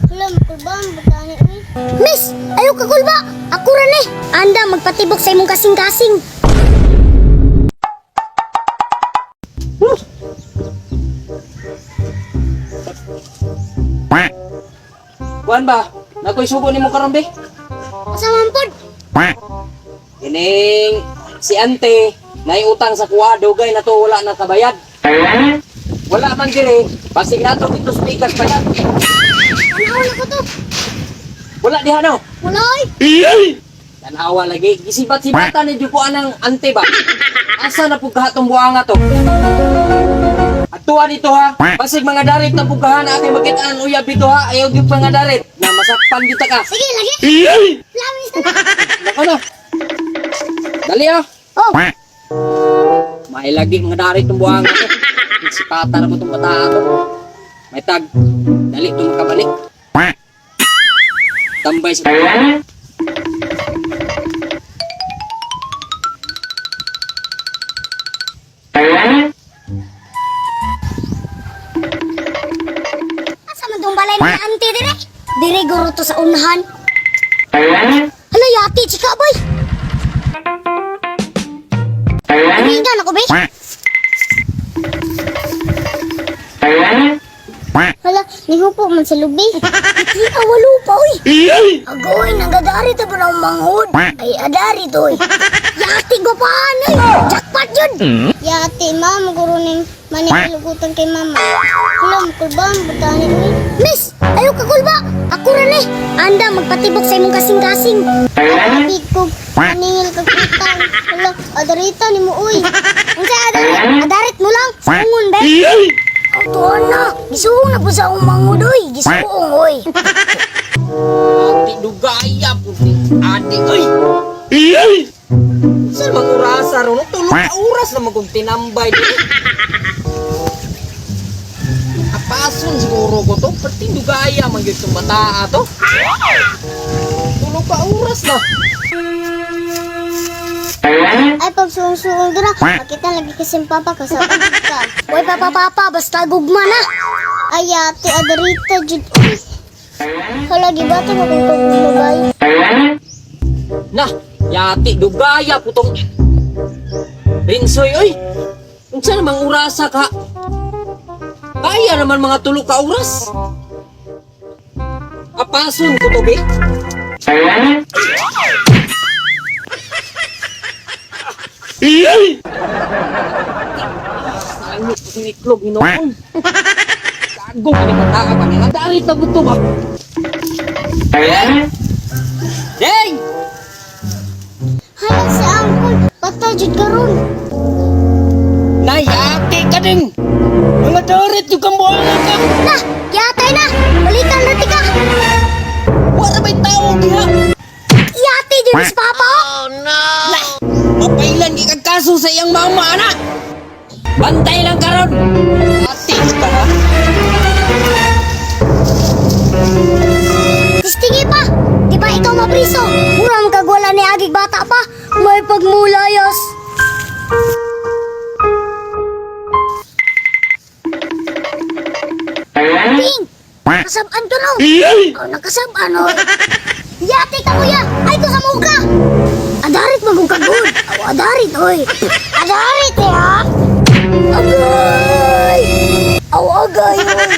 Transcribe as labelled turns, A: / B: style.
A: Alam, kulbaan, butani ni.
B: Miss, ayaw ka kulba. Ako rin eh. Anda, magpatibok sa imong kasing-kasing.
C: Kuan ba? Nakoy sugo nimo karon be?
B: Asa man pod?
C: Ining si ante nay utang sa kuwado gay na to wala na kabayad. Wala man dire, basig nato dito speaker pa yan.
B: Ano ko to?
C: Wala diha no.
B: Wala oy.
C: Tanawa lagi, gisibat-sibatan ni ko anang ante ba? Asa na pug kahatong buanga to? Atuwa dito ha, basig mga darit na pugahan aking makitaan uyab dito ha, ayaw yung mga darit na masakpan dito ka.
B: Sige, lagi. Lamis na.
C: Nako na. Dali ha.
B: Oh,
C: May lagi mga darit ng buhanga to. Sipata na mo itong bata to. May tag. Dali itong makabalik. Tambay sa kuya.
B: asa man tong balay ni ante dire? Dire guro to sa unahan. Hala, yati, chika boy. Amigan ako, be.
A: Hala, nihupo man sa lubi.
B: Di awalo pa, oy. Agoy, nagadari ta ba ng manghod? Ay, adari to, oy. Yati, gwapahan, oy. Jackpot yun.
A: Yati, mama, guro ning manikilugutan kay mama. Alam, kulbaan, butani ni.
B: Miss, ayaw ka kulba. Ako rin eh. Anda, magpatibok sa imong kasing-kasing.
A: Kapit ko, maningil ka kitang. Hala, adarita ni mo, uy.
B: Ang sa adarit mo lang. Sungon, be. Ang tuwan na. Gisuong na po sa akong manghod, oy. Gisuong, oy.
C: Ati dugaya puti. Adi oy. Saan mangurasa ron? Tulog ka oras na magkong tinambay dito. Apason siguro ko to. Pati dugaya man yun itong bata to. Tulog ka oras na.
A: Ay, pag suong-suong dira, makita lagi kasi papa kasama ka.
B: Uy, papa, basta gugma na.
A: Ay, yati, adarita, jud, uy. Hala, gibata mo kung pagbumabay.
C: Nah, yati dugaya putong. Rinsoy oy. Kung saan mangurasa ka? Kaya naman mga tulog ka oras. Apason ko to be. Ano ko ni iklog ginoon. Gago ni mataka pa nga darit na buto ba. Hey!
A: Hala, si Angkol, patay jud karon.
C: Nayati ka din. Mga darit yung kambuangan ka.
B: Na, yatay na. Balikan na tika.
C: Wala ba'y tao diha?
B: Yati din si papa.
C: Mapailan di kag kaso sa iyang mama anak. Bantay lang karon. Ati ka ha.
B: Distingi pa. Di ba ikaw mapriso? Murang kagwala ni agig bata pa. May pagmulayas. Ping! Nakasabaan to no? Oh, nakasabaan no? Yati ka kuya! Ay ko sa muka! Adarit magugagod! Aw, adarit oy! Adarit eh ha! Agay! Aw, agay oy!